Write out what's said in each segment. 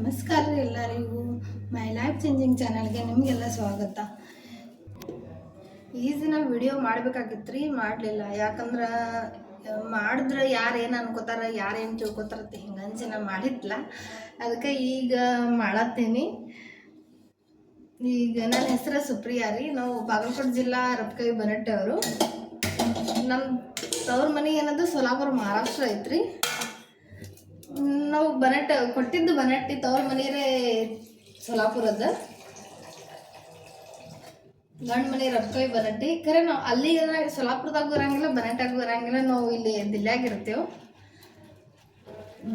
ನಮಸ್ಕಾರ ರೀ ಎಲ್ಲರಿಗೂ ಮೈ ಲೈಫ್ ಚೇಂಜಿಂಗ್ ಚಾನಲ್ಗೆ ನಿಮಗೆಲ್ಲ ಸ್ವಾಗತ. ಈ ದಿನ ವಿಡಿಯೋ ಮಾಡಬೇಕಾಗಿತ್ತು ರೀ, ಮಾಡಲಿಲ್ಲ. ಯಾಕಂದ್ರೆ ಮಾಡಿದ್ರೆ ಯಾರು ಏನು ಅನ್ಕೋತಾರ, ಯಾರು ಏನು ತಿಳ್ಕೊತಾರ ಹಿಂಗೆ ಅನ್ಸಿ ನಾನು ಮಾಡಿದ್ಲ. ಅದಕ್ಕೆ ಈಗ ಮಾಡತ್ತೀನಿ. ಈಗ ನನ್ನ ಹೆಸರು ಸುಪ್ರಿಯಾ ರೀ. ನಾವು ಬಾಗಲಕೋಟೆ ಜಿಲ್ಲಾ ರಪ್ಕೈ ಬನಟ್ಟೆ ಅವರು. ನಮ್ಮ ತವ್ರ ಮನೆ ಏನದು ಸೋಲಾಪುರ ಮಹಾರಾಷ್ಟ್ರ ಐತ್ರಿ. ನಾವು ಕೊಟ್ಟಿದ್ದು ಬನಟ್ಟಿ, ತವ್ರ ಮನೆಯೇ ಸೋಲಾಪುರದ. ಗಂಡ ಮನೆ ರಪ್ಕೈ ಬನಟ್ಟಿ. ಖರೆ ನಾವು ಅಲ್ಲಿ ಸೋಲಾಪುರದಾಗ ಬರಂಗಿಲ್ಲ, ಬನಟ್ಟಾಗ ಬರಂಗಿಲ್ಲ. ನಾವು ಇಲ್ಲಿ ದಿಲ್ಯಾಗಿರ್ತೇವೆ.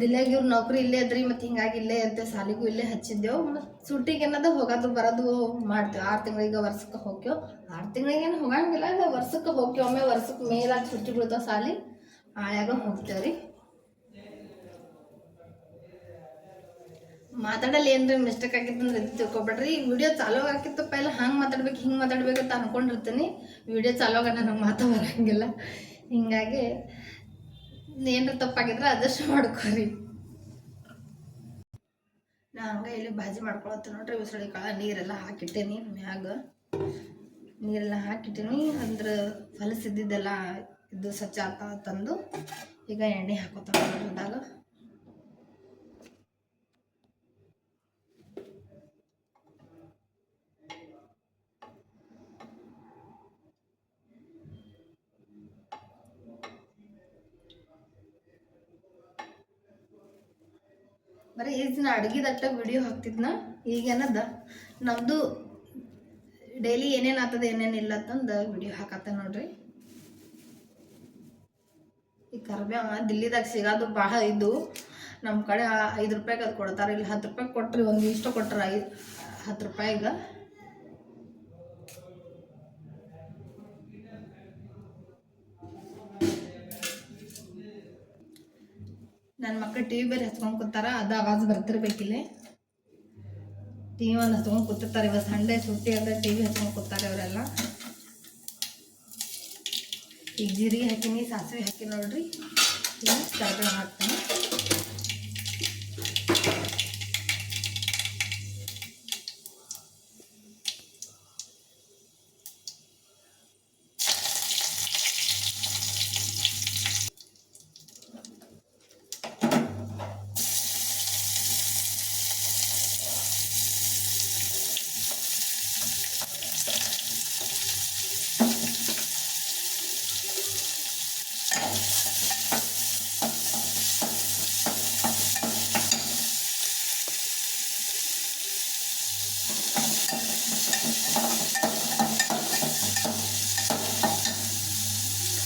ದಿಲ್ಯಾಗ ಇವ್ರ ನೌಕರಿ ಇಲ್ಲೇ ಅದ್ರಿ, ಮತ್ತು ಹಿಂಗಾಗಿ ಇಲ್ಲೇ ಇರ್ತೇವೆ. ಸಾಲಿಗೂ ಇಲ್ಲೇ ಹಚ್ಚಿದ್ದೆವು. ಮತ್ತು ಸೂಟಿಗೆ ಏನದು ಹೋಗೋದು ಬರೋದು ಮಾಡ್ತೇವೆ. 6 ತಿಂಗಳಿಗೆ ವರ್ಷಕ್ಕೆ ಹೋಗ್ತೇವೆ. 6 ತಿಂಗಳಿಗೇನು ಹೋಗಂಗಿಲ್ಲ, ವರ್ಷಕ್ಕೆ ಹೋಗ್ತೇವೆ. ಒಮ್ಮೆ ವರ್ಷಕ್ಕೆ ಮೇಲಾಗಿ ಸುಟ್ಟಿ ಬೀಳ್ತಾವೆ ಸಾಲಿ, ಆಳ್ಯಾಗ ಹೋಗ್ತೇವೆ ರೀ. ಮಾತಾಡಲ್ಲಿ ಏನ್ರಿ ಮಿಸ್ಟೇಕ್ ಆಗಿತ್ತು ಅಂದ್ರೆ ತಿಳ್ಕೊಬೇಡ್ರಿ. ವಿಡಿಯೋ ಚಾಲೂ ಆಗಿತ್ತಪ್ಪ ಎಲ್ಲ ಹಂಗೆ ಮಾತಾಡ್ಬೇಕು ಹಿಂಗೆ ಮಾತಾಡ್ಬೇಕು ಅಂತ ಅನ್ಕೊಂಡಿರ್ತೀನಿ. ವಿಡಿಯೋ ಚಾಲುವಾಗ ನನಗೆ ಮಾತಾ ಬರೋಂಗಿಲ್ಲ. ಹಿಂಗಾಗಿ ಏನ್ರ ತಪ್ಪಾಗಿದ್ರೆ ಅದಷ್ಟು ಮಾಡ್ಕೊರಿ. ನಾ ಹಂಗೆ ಇಲ್ಲಿ ಭಾಜಿ ಮಾಡ್ಕೊಳತ್ತೆ ನೋಡ್ರಿ. ಉಸಳಿ ಕಾಳು ನೀರೆಲ್ಲ ಹಾಕಿಟ್ಟೇನಿ. ಮ್ಯಾಗ ನೀರೆಲ್ಲ ಹಾಕಿಟ್ಟೀನಿ. ಅಂದ್ರೆ ಹೊಲಸಿದ್ದಿದ್ದೆಲ್ಲ ಇದು ಸ್ವಚ್ಛ ತಂದು ಈಗ ಎಣ್ಣೆ ಹಾಕೋತಾಗ. ಬರೀ ಈ ದಿನ ಅಡುಗೆದಟ್ಟ ವಿಡಿಯೋ ಹಾಕ್ತಿದ್ನ. ಈಗೇನದ ನಮ್ಮದು ಡೈಲಿ ಏನೇನು ಆಗ್ತದೆ ಏನೇನಿಲ್ಲ ಅಂತಂದು ವಿಡಿಯೋ ಹಾಕತ್ತ ನೋಡ್ರಿ. ಈ ಕರ್ಬೇವ ದಿಲ್ಲಿದಾಗ ಸಿಗೋದು ಭಾಳ ಇದು. ನಮ್ಮ ಕಡೆ 5 ರೂಪಾಯಿಗೆ ಅದು ಕೊಡ್ತಾರೆ. ಇಲ್ಲಿ 10 ರೂಪಾಯಿಗೆ ಕೊಟ್ರಿ, ಒಂದು ಇಷ್ಟ ಕೊಟ್ರೆ 10 ರೂಪಾಯಿಗೆ. ನನ್ನ ಮಕ್ಕಳು ಟಿ ವಿ ಬೇರೆ ಹಚ್ಕೊಂಡು ಕೂತಾರ, ಅದು ಆವಾಜ್ ಬರ್ತಿರ್ಬೇಕಿಲ್ಲಿ. ಟಿ ವಿ ಒಂದು ಹಚ್ಕೊಂಡು ಕೂತಿರ್ತಾರೆ. ಇವತ್ತು ಸಂಡೇ ಸುಟ್ಟಿ ಅಂದರೆ ಟಿ ವಿ ಹಚ್ಕೊಂಡು ಕೂತಾರೆ ಅವರೆಲ್ಲ. ಈಗ ಜೀರಿಗೆ ಹಾಕಿನಿ, ಸಾಸಿವೆ ಹಾಕಿ ನೋಡ್ರಿ. ಈಗ ಕರಿಬೇವು ಹಾಕ್ತೀನಿ.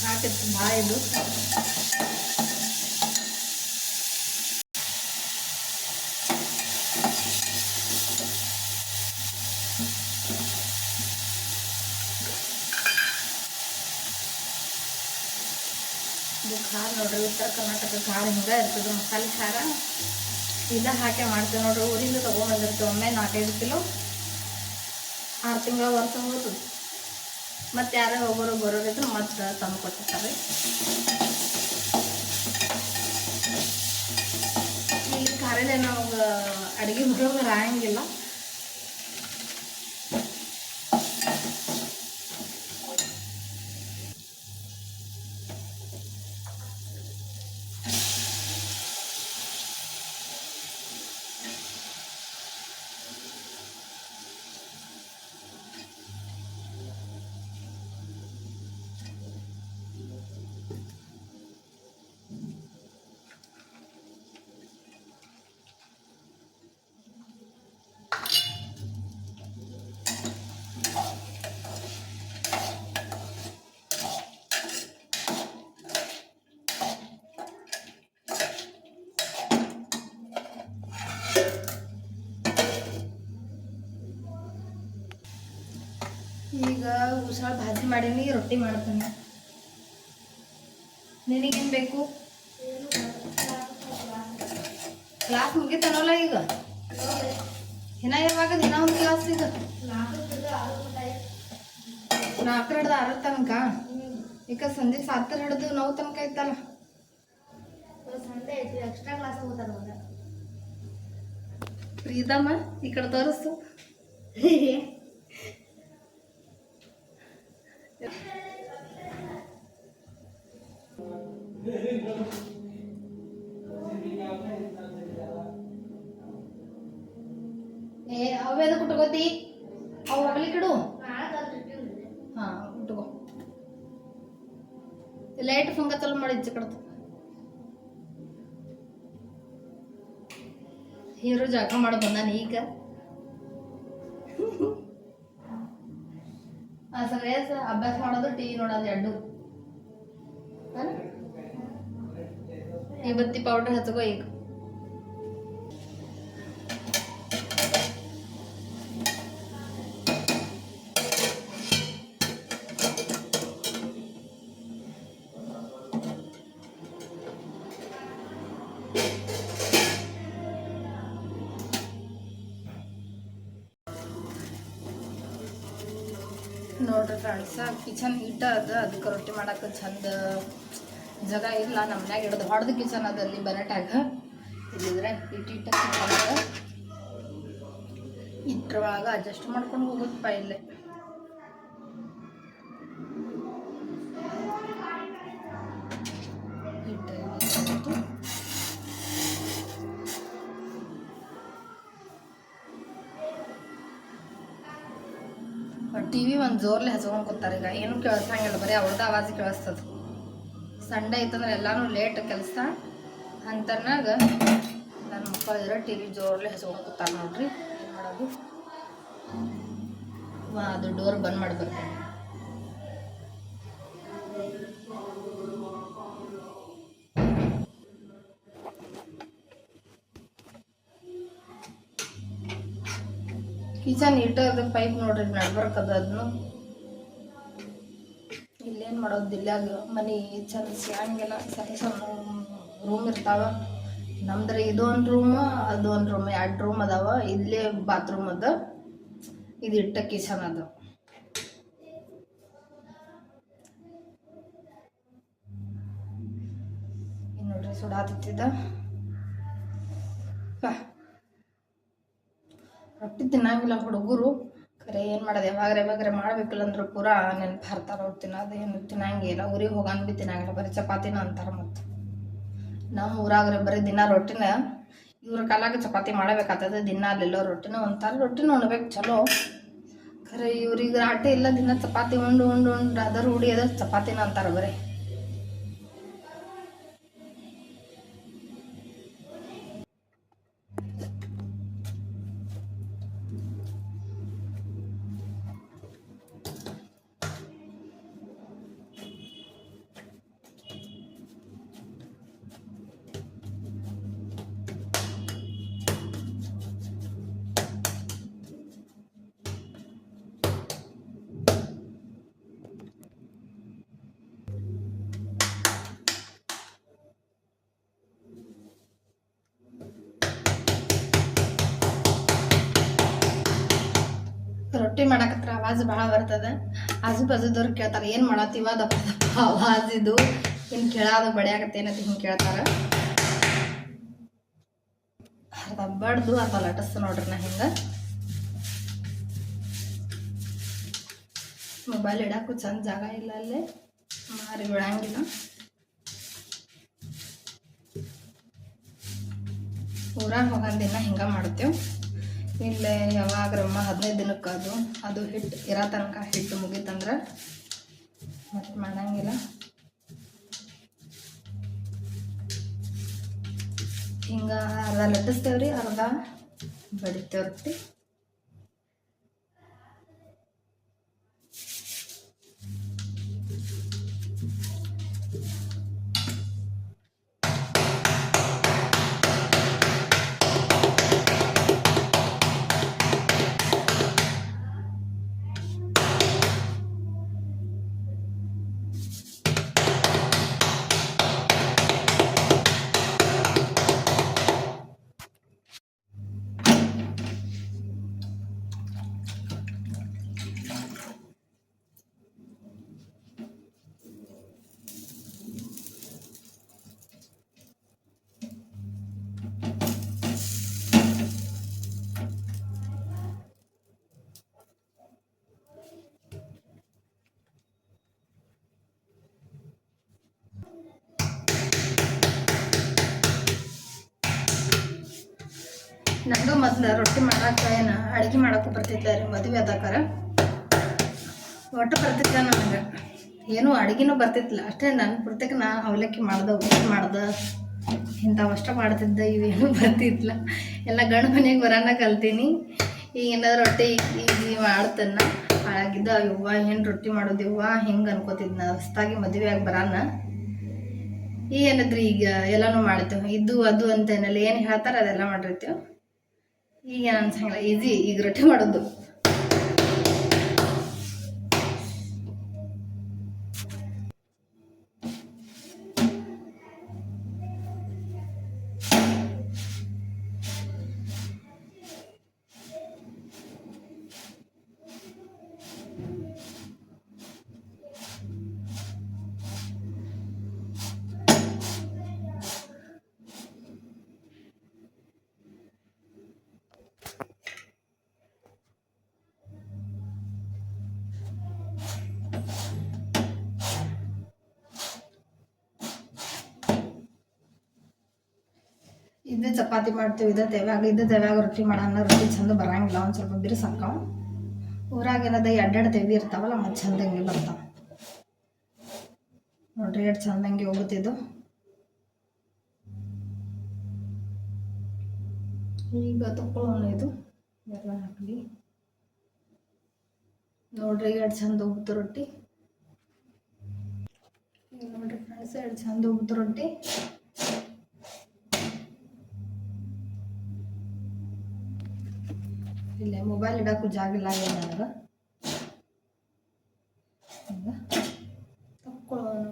ಹಾಕಿತ್ತು ಭಾಳ ಇದು. ಇದು ಖಾರ ನೋಡ್ರಿ, ಉತ್ತರ ಕರ್ನಾಟಕ ಖಾರ ಹಿಂಗೆ ಇರ್ತದೆ. ಮಸಾಲೆ ಖಾರ ಇಲ್ಲ ಹಾಕಿ ಮಾಡ್ತೇವೆ ನೋಡ್ರಿ. ಊರಿಂದ ತೊಗೊಂಬಂದಿರ್ತೇವೆ. ಒಮ್ಮೆ 4-5 ಕಿಲೋ. 6 ತಿಂಗಳ ವರ್ಷ ಹೋಗ್ತದೆ. ಮತ್ತು ಯಾರೇ ಬರೋರು ಇದ್ರೆ ಮತ್ತೆ ತಂದು ಕೊಟ್ಟಿರ್ತಾರೆ. ಇಲ್ಲಿ ಖಾರದೇ ನಮಗೆ ಅಡುಗೆ ಬರೋರು ಆಗಂಗಿಲ್ಲ. ಈಗ ಉಸಾಳ ಭಾಜಿ ಮಾಡೀನಿ, ರೊಟ್ಟಿ ಮಾಡ್ತೀನಿ. ನಿನಗೇನು ಬೇಕು? ಕ್ಲಾಸ್ ಮುಗಿತಾನಲ್ಲ ಈಗ? ಯಾವಾಗ ದಿನ ಒಂದು ಕ್ಲಾಸ್ ಈಗ? 4 ಹಿಡ್ದು 6 ತನಕ. ಈಗ ಸಂಜೆ 7 ಹಿಡ್ದು 9 ತನಕ ಐತಲ್ಲ. ಸಂಡೇ ಐತಿ, ಎಕ್ಸ್ಟ್ರಾ ಕ್ಲಾಸ್ ಹೋಗ್ತಾರೆ. ಪ್ರೀತಮ್ಮ ಈ ಕಡೆ ತೋರಿಸು. ಅವೇದ ಕುಟ್ಕೋತಿ ಅವು ಹೋಗ್ಲಿಕ್ಕಿಡು. ಹಾಂ ಉಟ್ಕೋ. ಲೈಟ್ ಫಂಗ ಚಲೋ ಮಾಡಿ ಇಚ್ಚೆ ಕಡ್ತು. ಹೀರೋ ಜಳಕ ಮಾಡಿ ಬಂದಾನ ಈಗ. ಸರಿಯಾಸ ಅಭ್ಯಾಸ ಮಾಡೋದು ಟಿವಿ ನೋಡೋದು ಎರಡು. ಈ ಬತ್ತಿ ಪೌಡರ್ ಹಚ್ಕೋ ಈಗ. ನೋಡ್ರಿ ಫ್ರೆಂಡ್ಸ್, ಕಿಚನ್ ಹಿಟ್ಟ ಅದ, ಅದಕ್ಕೆ ರೊಟ್ಟಿ ಮಾಡಕ್ಕೆ ಚಂದ ಜಾಗ ಇಲ್ಲ. ನಮ್ಮ ಮನ್ಯಾಗ ಹಿಡ್ದು ಹೊಡೆದು ಕಿಚನ್ ಅದ ಅಲ್ಲಿ ಬರಟಾಗ. ಇಲ್ಲಿದ್ರೆ ಹಿಟ್ಟ ಕಿಚನ್ ಅದ, ಇಟ್ರೊಳಗೆ ಅಡ್ಜಸ್ಟ್ ಮಾಡ್ಕೊಂಡು ಹೋಗೋದಪ್ಪ ಇಲ್ಲೇ. ಟಿವಿ ಒಂದು ಜೋರ್ಲೆ ಹಚ್ಕೊಂಡು ಕೂತಾರೆ. ಈಗ ಏನು ಕೇಳಿಸಂಗಿಲ್ಲ, ಬರೀ ಅವ್ರದ್ದು ಆವಾಜ್ ಕೇಳಿಸ್ತದೆ. ಸಂಡೇ ಐತಂದ್ರೆ ಎಲ್ಲಾನು ಲೇಟ್ ಕೆಲಸ ಅಂತನಾಗ ನನ್ನ ಮಕ್ಕಳು ಇದ್ರೆ ಟಿವಿ ಜೋರ್ಲೆ ಹಚ್ಕೊಂಡು ಕೂತಾರೆ. ನೋಡ್ರಿ ಏನು ಮಾಡೋದು. ಅದು ಡೋರ್ ಬಂದ್ ಮಾಡಿ ಬರ್ತೀನಿ. ಕಿಚನ್ ಇಟ್ಟದ ಪೈಪ್ ನೋಡ್ರಿ ನಡ್ಬರ್ಕದ. ಅದನ್ನು ಇಲ್ಲೇನು ಮಾಡೋದಿಲ್ಲ. ಮನೆ ಚಂದ ಸಿಗಂಗಿಲ್ಲ. ಸಣ್ಣ ಸಣ್ಣ ರೂಮ್ ಇರ್ತಾವ. ನಮ್ದ್ರೆ ಇದೊಂದು ರೂಮ್ ಅದೊಂದು ರೂಮ್, 2 ರೂಮ್ ಅದಾವ. ಇಲ್ಲೇ ಬಾತ್ರೂಮ್ ಅದ, ಇದು ಇಟ್ಟ ಕಿಚನ್ ಅದ. ಇನ್ನು ನೋಡ್ರಿ ಸುಡಾತಿದ್ದ ರೊಟ್ಟಿ ತಿನ್ನಂಗಿಲ್ಲ ಹುಡುಗರು. ಖರೆ ಏನು ಮಾಡೋದು, ಯಾವಾಗ್ರೆ ಮಾಡ್ಬೇಕಿಲ್ಲ ಅಂದ್ರೆ ಪೂರಾ ನೆನಪು ಹರ್ತಾರ. ಅವ್ರು ತಿನ್ನೋದು ಏನು ತಿನ್ನಂಗಿಲ್ಲ. ಊರಿಗೆ ಹೋಗಂದ್ ಭೀ ತಿನ್ನಂಗಿಲ್ಲ, ಬರೀ ಚಪಾತಿನ ಅಂತಾರೆ. ಮತ್ತು ನಮ್ಮ ಊರಾಗ್ರೆ ಬರೀ ದಿನ ರೊಟ್ಟಿನ. ಇವ್ರ ಕಾಲಾಗ ಚಪಾತಿ ಮಾಡಬೇಕಾಗ್ತದೆ ದಿನ. ಅಲ್ಲೆಲ್ಲೋ ರೊಟ್ಟಿನ ಅಂತಾರೆ. ರೊಟ್ಟಿನ ಉಣ್ಬೇಕು ಚಲೋ. ಖರೆ ಇವ್ರಿಗೆ ರಾಟಿ ಇಲ್ಲ, ದಿನ ಚಪಾತಿ ಉಂಡು ಅದರ ರೂಢಿ ಅದ, ಚಪಾತಿನ ಅಂತಾರೆ ಬರೀ. ರೊಟ್ಟಿ ಮಾಡಕತ್ರ ಆವಾಜ್ ಭಾಳ ಬರ್ತದೆ. ಆಜು ಬಾಜುದವ್ರು ಕೇಳ್ತಾರೆ, ಏನು ಮಾಡತ್ತೀವ ದಪ್ಪ ದಪ್ಪ ಆವಾಜ್ ಇದು, ಇನ್ನು ಕೇಳೋದು ಬಡಿಯಾಕತ್ತೇನಂತ ಹಿಂಗೆ ಕೇಳ್ತಾರೆ. ಅರ್ಧ ಬಡ್ದು ಅರ್ಧ ಲಟಸ್ತು ನೋಡ್ರಿ. ನಾ ಹಿಂಗೆ ಮೊಬೈಲ್ ಇಡಕ್ಕೂ ಚಂದ ಜಾಗ ಇಲ್ಲ, ಅಲ್ಲೇ ಮಾರಿ ಬಿಡಂಗಿಲ್ಲ. ಊರಾಗ ಹೋಗಂದ ದಿನ ಹಿಂಗೆ ಮಾಡ್ತೇವೆ. ಇಲ್ಲೇ ಯಾವಾಗ್ರಮ್ಮ 15 ದಿನಕ್ಕೆ ಅದು ಹಿಟ್ಟು ಇರೋ ತನಕ ಹಿಟ್ಟು ಮುಗೀತಂದ್ರೆ ಮತ್ತೆ ಮಾಡಂಗಿಲ್ಲ. ಹಿಂಗೆ ಅರ್ಧ ಲಟ್ಟಿಸ್ತೇವ್ರಿ, ಅರ್ಧ ಬಡಿತೇವೆ ರೊಟ್ಟಿ. ನಂದು ಮೊದಲು ರೊಟ್ಟಿ ಮಾಡಕ್ಕೆ ಏನು ಅಡುಗೆ ಮಾಡೋಕ್ಕೂ ಬರ್ತಿತ್ತು ರೀ ಮದುವೆ ಆದಾಕಾರ ಒಟ್ಟು ಬರ್ತಿತ್ತು ನನಗೆ ಏನೂ ಅಡುಗೆನೂ ಬರ್ತಿತ್ತಿಲ್ಲ ಅಷ್ಟೇ ನನ್ನ ಪ್ರತ್ಯೇಕ ನಾ ಅವಲಕ್ಕಿ ಮಾಡ್ದೆ ಉಪ್ಪಿಟ್ಟು ಮಾಡ್ದೆ ಇಂಥವಷ್ಟ ಮಾಡ್ತಿದ್ದೆ ಇವೇನೂ ಬರ್ತಿತ್ತಿಲ್ಲ ಎಲ್ಲ ಗಂಡು ಮನೆಗೆ ಬರೋಣ ಕಲ್ತೀನಿ ಈಗ ಏನಾದ್ರು ರೊಟ್ಟಿ ಈಜಿ ಮಾಡ್ತೇನೆ ಹಾಳಾಗಿದ್ದ ಯವ್ವ ಏನು ರೊಟ್ಟಿ ಮಾಡೋದಿವ್ವ ಹಿಂಗೆ ಅನ್ಕೋತಿದ್ನ ಹೊಸ್ದಾಗಿ ಮದುವೆ ಆಗಿ ಬರೋಣ ಈಗ ಏನದ್ರಿ ಈಗ ಎಲ್ಲನೂ ಮಾಡ್ತೇವೆ ಇದು ಅದು ಅಂತೇನಲ್ಲ ಏನು ಹೇಳ್ತಾರೆ ಅದೆಲ್ಲ ಮಾಡಿರ್ತೀವಿ ಈಗ ಏನು ಅನ್ಸಂಗಿಲ್ಲ ಈಜಿ ಈಗ ರೊಟ್ಟಿ ಮಾಡೋದು ಇದೇ ಚಪಾತಿ ಮಾಡ್ತೀವಿ ಇದೇ ತೆವ್ಯಾಗ ರೊಟ್ಟಿ ಮಾಡೋಣ ರೊಟ್ಟಿ ಚಂದ ಬರಂಗಿಲ್ಲ ಒಂದು ಸ್ವಲ್ಪ ಬಿರುಸಾಕಾವ ಊರಾಗ ಏನದ ಎಡ್ಡೆರಡು ತೆವಿ ಇರ್ತಾವಲ್ಲ ಮತ್ತು ಚಂದಂಗೆ ಬರ್ತಾವೆ ನೋಡ್ರಿ ಎಷ್ಟು ಚಂದಂಗೆ ಹೋಗುತ್ತಿದ್ದು ಈಗ ತಗೊಳ್ಳೋಣ ಇದು ಎಲ್ಲ ಹಾಕಲಿ ನೋಡ್ರಿ ಎಷ್ಟು ಚಂದ ಹೋಗ್ತು ರೊಟ್ಟಿ ನೋಡ್ರಿ ಫ್ರೆಂಡ್ಸ್ ಎಷ್ಟು ಚಂದ ಹೋಗ್ತು ರೊಟ್ಟಿ ಇಲ್ಲೇ ಮೊಬೈಲ್ ಇಡಕ್ಕೂ ಜಾಗ ಇಲ್ಲ ನನಗೆ ತಕ್ಕೊಳ್ಳೋಣ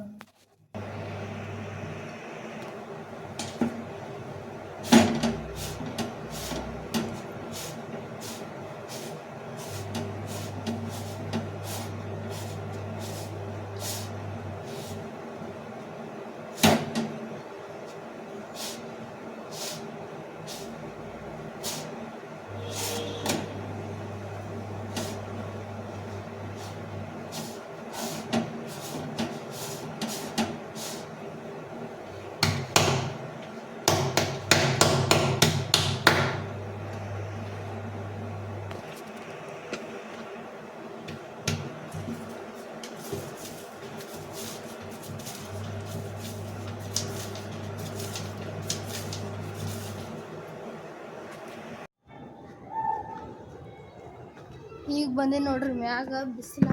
ಈಗ ಬಂದೆ ನೋಡ್ರಿ ಮ್ಯಾಗ ಬಿಸಿಲ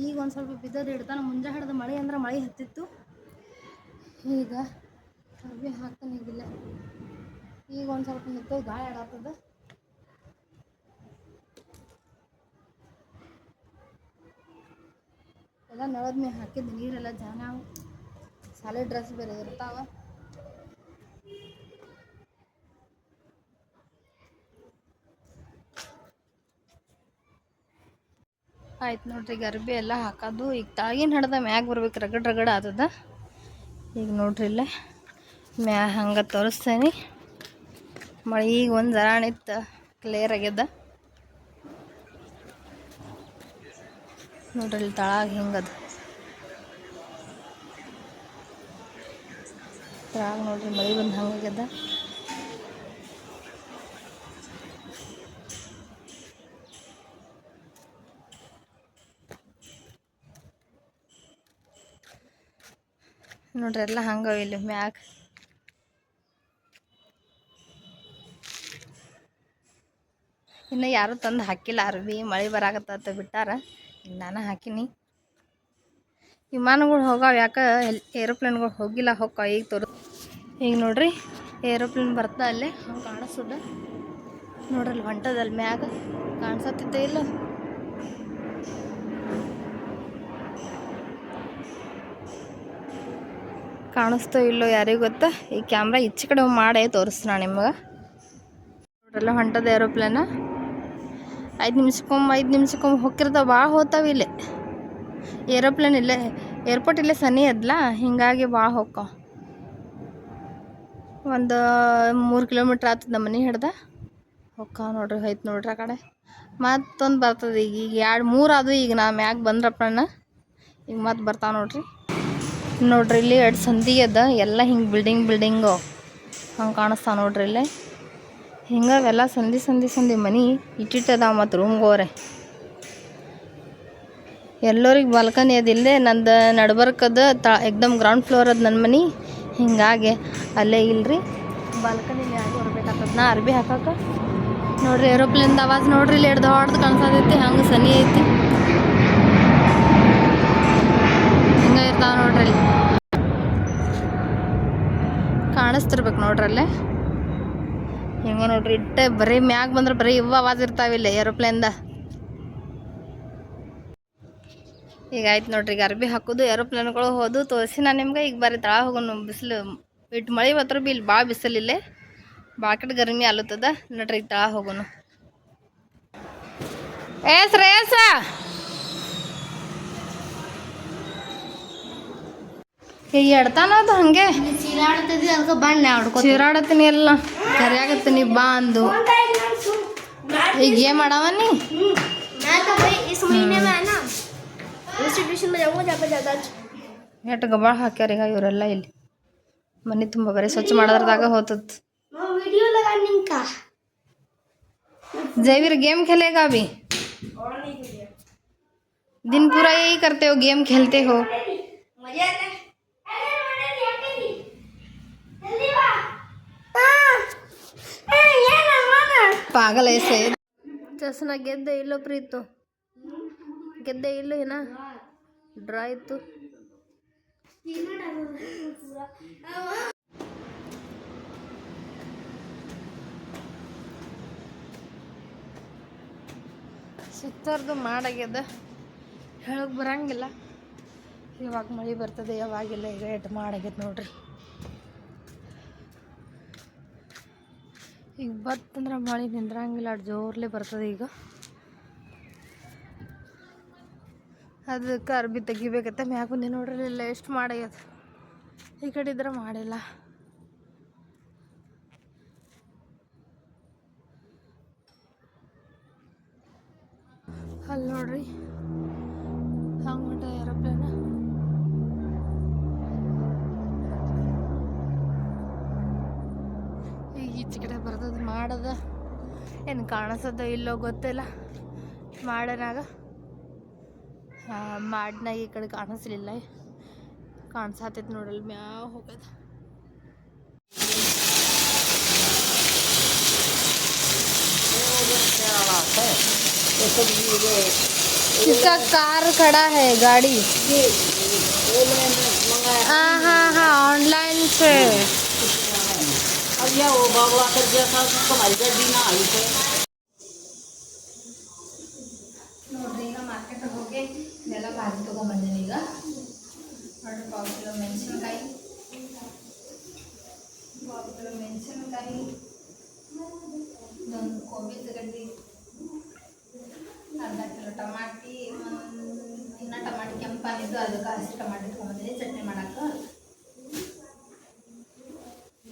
ಈಗ ಒಂದು ಸ್ವಲ್ಪ ಬಿದ್ದದ ಇಡ್ತಾನೆ ಮುಂಜಾ ಹಿಡ್ದು ಮಳೆ ಅಂದ್ರೆ ಮಳೆ ಹತ್ತಿತ್ತು ಈಗ ಅರ್ಬಿ ಹಾಕ್ತಾನೆ ಈಗಿಲ್ಲ ಈಗ ಒಂದು ಸ್ವಲ್ಪ ನಿಂತು ಗಾಳಿ ಆಡಾತದ ಎಲ್ಲ ನಳದ ಮೇಲೆ ಹಾಕಿದ್ದು ನೀರೆಲ್ಲ ಜಾನ ಸಾಲೆ ಡ್ರೆಸ್ ಬೇರೆ ಇರ್ತಾವ ಆಯ್ತು ನೋಡ್ರಿ ಈಗ ಅರ್ಬಿ ಎಲ್ಲ ಹಾಕೋದು ಈಗ ತಾಗಿನ ಹಿಡ್ದ ಮ್ಯಾಗ ಬರ್ಬೇಕು ರಗಡ್ ಆತದ ಈಗ ನೋಡ್ರಿ ಇಲ್ಲೇ ಹಂಗೆ ತೋರಿಸ್ತೇನೆ ಮಳೆ ಈಗ ಒಂದು ಜರಾಣಿತ್ತು ಕ್ಲಿಯರ್ ಆಗ್ಯದ ನೋಡ್ರಿ ಇಲ್ಲಿ ತಳಗ ಹಿಂಗದ ತಳಗ ನೋಡ್ರಿ ಮಳೆ ಬಂದು ಹಂಗಾಗ್ಯದ ನೋಡ್ರಿ ಎಲ್ಲ ಹಂಗವ ಇಲ್ಲಿ ಮ್ಯಾಗ ಇನ್ನು ಯಾರು ತಂದು ಹಾಕಿಲ್ಲ ಅರ್ಬಿ ಮಳೆ ಬರಾಕತ್ತ ಬಿಟ್ಟಾರ ಈಗ ನಾನು ಹಾಕಿನಿ ವಿಮಾನಗಳು ಹೋಗಾವ ಯಾಕೆ ಏರೋಪ್ಲೇನ್ಗಳು ಹೋಗಿಲ್ಲ ಹೋಗ್ತಾವ ಈಗ ಈಗ ನೋಡ್ರಿ ಏರೋಪ್ಲೇನ್ ಬರ್ತಾ ಅಲ್ಲೇ ಹಂಗೆ ಕಾಣಿಸ್ತದ ನೋಡ್ರಲ್ಲಿ ಹೊಂಟದಲ್ಲಿ ಮ್ಯಾಗ ಕಾಣಿಸತ್ತಿದ್ದೆ ಇಲ್ಲ ಕಾಣಿಸ್ತೋ ಇಲ್ಲೋ ಯಾರಿಗೂ ಗೊತ್ತಾ ಈ ಕ್ಯಾಮ್ರಾ ಈಚೆ ಕಡೆ ಮಾಡೇ ತೋರಿಸ್ತು ನಿಮಗೆ ನೋಡ್ರಲ್ಲ ಹೊಂಟದ ಏರೋಪ್ಲೇನ 5 ನಿಮಿಷಕ್ಕೊಮ್ಮೆ ಹೋಗಿರ್ತಾವ ಭಾಳ ಹೋಗ್ತಾವ ಇಲ್ಲೇ ಏರೋಪ್ಲೇನ್ ಇಲ್ಲೇ ಏರ್ಪೋರ್ಟ್ ಇಲ್ಲೇ ಸನಿ ಅದ್ಲ ಹಿಂಗಾಗಿ ಭಾಳ ಹೋಗ್ತಾವ ಒಂದು 3 ಕಿಲೋಮೀಟ್ರ್ ಆಗ್ತದ ನಮ್ಮ ಮನೆ ಹಿಡ್ದ ಹೋಗ್ತಾವ ನೋಡ್ರಿ ಹೋಯ್ತು ನೋಡ್ರಿ ಆ ಕಡೆ ಮತ್ತೊಂದು ಬರ್ತದೆ ಈಗ 2-3 ಅದು ಈಗ ನಾ ಮ್ಯಾಗ ಬಂದ್ರಪ್ಪಣ್ಣ ಈಗ ಮತ್ತೆ ಬರ್ತಾವ ನೋಡ್ರಿ ಇಲ್ಲಿ 2 ಸಂದಿ ಅದ ಎಲ್ಲ ಹಿಂಗೆ ಬಿಲ್ಡಿಂಗು ಹಂಗೆ ಕಾಣಿಸ್ತಾವ ನೋಡ್ರಿ ಇಲ್ಲಿ ಹಿಂಗಾವೆಲ್ಲ ಸಂಧಿ ಮನೆ ಇಟ್ಟಿಟ್ಟದಾವ ಮತ್ತು ರೂಮ್ಗೋರೆ ಎಲ್ಲರಿಗೆ ಬಾಲ್ಕನಿ ಅದಿಲ್ಲದೆ ನಂದು ನಡ್ಬರ್ಕದ ಎಕ್ದಮ್ ಗ್ರೌಂಡ್ ಫ್ಲೋರ್ ಅದ ನನ್ನ ಮನೆ. ಹಿಂಗಾಗಿ ಅಲ್ಲೇ ಇಲ್ರಿ ಬಾಲ್ಕನಿ ಮ್ಯಾಗ ಹೊರಬೇಕಾಗ್ತದ. ನಾ ಅರ್ಬಿ ಹಾಕಕ್ಕೆ ನೋಡ್ರಿ ಏರೋಪ್ಲೇನ್ದ ಆವಾಜ್ ನೋಡ್ರಿ ಇಲ್ಲಿ ಹಿಡ್ದು ಹೊಡ್ದು ಕಾಣಿಸತೈತಿ. ಹಂಗೆ ಸನಿ ಐತಿ ಹಿಂಗೆ ಇರ್ತಾವ ನೋಡ್ರಿ ಅಲ್ಲಿ ಕಾಣಿಸ್ತಿರ್ಬೇಕು ನೋಡ್ರಿ ಅಲ್ಲೇ ಹಿಂಗೆ ನೋಡ್ರಿ ಇಟ್ಟೆ ಬರೀ ಮ್ಯಾಗ ಬಂದ್ರೆ ಬರೀ ಇವು ಆವಾಜ್ ಇರ್ತಾವಿಲ್ಲ ಏರೋಪ್ಲೇನ್ದ. ಈಗ ಆಯ್ತು ನೋಡ್ರಿ. ಈಗ ಅರ್ಬಿ ಹಾಕೋದು ಏರೋಪ್ಲೇನ್ಗಳು ಹೋದು ತೋರಿಸಿ ನಾನು ನಿಮ್ಗೆ. ಈಗ ಬರೀ ತಳ ಹೋಗೋನು ಬಿಸಿಲು ಇಟ್ಟು ಮಳೆ ಬತ್ರ ಬಿ ಇಲ್ಲಿ ಭಾಳ ಬಿಸಿಲಿಲ್ಲೇ ಬಾಕಟ್ ಗರ್ಮಿ ಆಲತ್ತದ ನೋಡ್ರಿ. ಈಗ ತಳ ಹೋಗೋನು. ಶ್ರೇಯಸ ಈಗ ಎಡ್ತಾನ ಅದು ಹಂಗೆ ಚೀರಾಡತ್ತೀನಿ ಎಲ್ಲ ಕರಿಯಾಗತ್ತೀನಿ ಬಾ ಅಂದು. ಈಗ ಏನು ಮಾಡವ ನೀ ಎಷ್ಟು ಗಬಾಳ ಹಾಕ್ಯಾರ ಈಗ ಇವರೆಲ್ಲ ಇಲ್ಲಿ ಮನೆ ತುಂಬ ಬರೀ ಸ್ವಚ್ಛ ಮಾಡೋದ್ರದಾಗ ಹೋತತ್. जयवीर गेम खेलेगा अभी? दिन पूरा यही करते हो, गेम खेलते हो? पागल ऐसे चसना ಗೆದ್ದೆ ಇಲ್ಲೋ ಪ್ರೀತು? ಗೆದ್ದೆ ಇಲ್ಲೋ ಏನ ಡ್ರಾ ಇತ್ತು. ಸುತ್ತರ್ದು ಮಾಡಾಗ್ಯದ ಹೇಳಕ್ಕೆ ಬರಂಗಿಲ್ಲ. ಯಾವಾಗ ಮಳೆ ಬರ್ತದೆ ಯಾವಾಗಿಲ್ಲ. ಈಗ ಎಟ್ಟು ಮಾಡಾಗ್ಯದ ನೋಡ್ರಿ. ಈಗ ಬರ್ತಂದ್ರೆ ಮಳೆ ನಿಂದ್ರಂಗಿಲ್ಲ ಅಷ್ಟು ಜೋರ್ಲೆ ಬರ್ತದೆ. ಈಗ ಅದಕ್ಕೆ ಅರ್ಬಿ ತೆಗಿಬೇಕತ್ತ ಮ್ಯಾಗ ಬಂದು ನೋಡ್ರಿ ಇಲ್ಲ ಎಷ್ಟು ಮಾಡಾಗ್ಯದ. ಈ ಕಡೆ ಇದ್ರೆ ಮಾಡಿಲ್ಲ. ಅಲ್ಲಿ ನೋಡ್ರಿ ಹಂಗ ಏರೋಪ್ಲೇನ್. ಈಗ ಈಚೆ ಕಡೆ ಬರ್ತದ ಮಾಡದ ಏನು ಕಾಣಿಸೋದು ಇಲ್ಲೋ ಗೊತ್ತಿಲ್ಲ. ಮಾಡನಾಗ ಮಾಡಿನಾಗ ಈ ಕಡೆ ಕಾಣಿಸ್ಲಿಲ್ಲ. ಕಾಣಿಸತೈತಿ ನೋಡಲ್ಲಿ ಮ್ಯಾವ ಹೋಗೋದು. इसका कार खड़ा है गाड़ी. हाँ हाँ हाँ ऑनलाइन से. अब यह वो बाबा कर दिया था तुम्हारी गाड़ी ना आई थे. ನೋಡ್ರಿ ಈಗ ಮಾರ್ಕೆಟ್ ಹೋಗಿ ಇದೆಲ್ಲ ಭಾಜಿ ತೊಗೊಂಬಂದಿನಿ. ಈಗ ನೋಡ್ರಿ ಪಾವು ಕಿಲೋ ಮೆಣಸಿನ್ಕಾಯಿ, ಒಂದು ಕೋಬಿದ ಗಡ್ಡಿ, ಅರ್ಧ ಕಿಲೋ ಟಮಾಟಿ, ಇನ್ನು ಟಮಾಟಿ ಕೆಂಪಾನಿದ್ದು ಅದಕ್ಕೆ ಹಸಿ ಟಮಾಟಿ ತೊಗೊಂಬಂದಿನಿ ಚಟ್ನಿ ಮಾಡಕ್ಕೆ.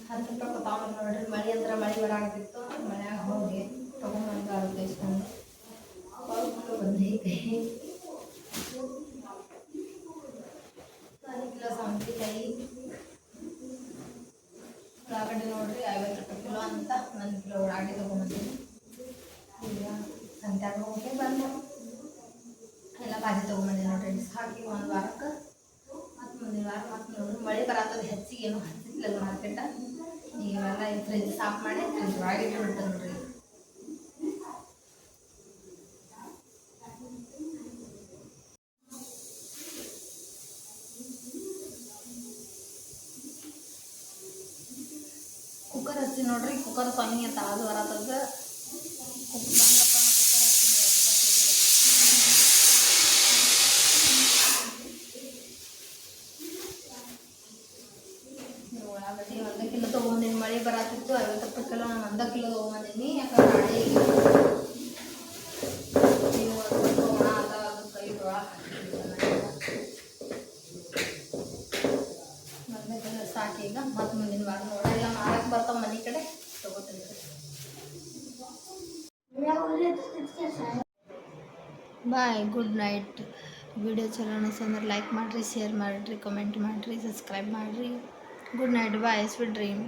10 ರೂಪಾಯಿ ಕೊತ್ತಂಬರಿ ನೋಡ್ರಿ. ಮಳೆ ಅಂದ್ರೆ ಮಳೆ ಬರಾಕತ್ತಿತ್ತು. ಮಳೆಯಾಗ ಹೋಗಿ ತೊಗೊಂಬಂದು ಅದಕ್ಕೆ ಇಸ್ಕೊಂಡು ಬದನೆಕಾಯಿ, 1 ಕಿಲೋ ಸೌತೆಕಾಯಿ, ಉಳ್ಳಾಗಡ್ಡಿ ನೋಡ್ರಿ 50 ರೂಪಾಯಿ ಕಿಲೋ ಅಂತ 1 ಕಿಲೋ ಉಳ್ಳಾಗಡ್ಡಿ ತೊಗೊಂಬಂದಿನಿ. ಈಗ ಸಂತ್ಯಾಗ ಹೋಗಿ ಬಂದು ಎಲ್ಲ ಭಾಜಿ ತೊಗೊಂಬಂದಿನಿ ನೋಡ್ರಿ. ಹಾಕಿ 1 ವಾರಕ್ಕೆ ಮತ್ತು ಮುಂದಿನ ವಾರ ಮತ್ತು ನೋಡ್ರಿ ಮಳೆ ಬರತ್ತದ ಹೆಚ್ಚಿಗೆ ಏನು ಹಚ್ಚಿಲ್ಲ ಮಾರ್ಕೆಟ. ಈಗೆಲ್ಲ ಫ್ರಿಜ್ ಸಾಫ್ ಮಾಡಿ ಫ್ರಿಜ್ ಒಳಗೆ ಇಟ್ಬಿಡ್ತೇನೆ ನೋಡ್ರಿ. ಕುಕ್ಕರ್ ಹಚ್ಚಿ ನೋಡ್ರಿ. ಕುಕ್ಕರ್ ಸೊನ್ನೆ ಅಂತ ಅದು ಬರತ್ತದ. ಬಂದಪ್ಪ ಕುಕ್ಕರ್ ಹಚ್ಚಿ ಉಳ್ಳಾಗಡ್ಡಿ 1 ಕಿಲೋ ತೊಗೊಂಡಿನಿ. ಮಳೆ ಬರತ್ತಿತ್ತು 50 ರೂಪಾಯಿ ಕಿಲೋ. ನಾನು 1 ಕಿಲೋ ತೊಗೊಂಬಂದಿನಿ. ಯಾಕಂದ್ರೆ ನಾಳೆ ನೀವು ಒಣ ಅದ ಅದು ಕೈ ಸಾಕು. ಈಗ ಮತ್ತು ಮುಂದಿನ ವಾರ ನೋಡೆಲ್ಲ ಮಾರಕ್ಕೆ ಬರ್ತಾವ ಮನೆ ಕಡೆ ತೊಗೋತೀನಿ. ಬಾಯ್, ಗುಡ್ ನೈಟ್. ವಿಡಿಯೋ ಚಲೋ ಅನಿಸ್ತಂದ್ರೆ ಲೈಕ್ ಮಾಡಿರಿ, ಶೇರ್ ಮಾಡಿರಿ, ಕಮೆಂಟ್ ಮಾಡಿರಿ, ಸಬ್ಸ್ಕ್ರೈಬ್ ಮಾಡಿರಿ. ಗುಡ್ ನೈಟ್, ಬಾಯ್, ಸ್ವೀಟ್ ಡ್ರೀಮ್.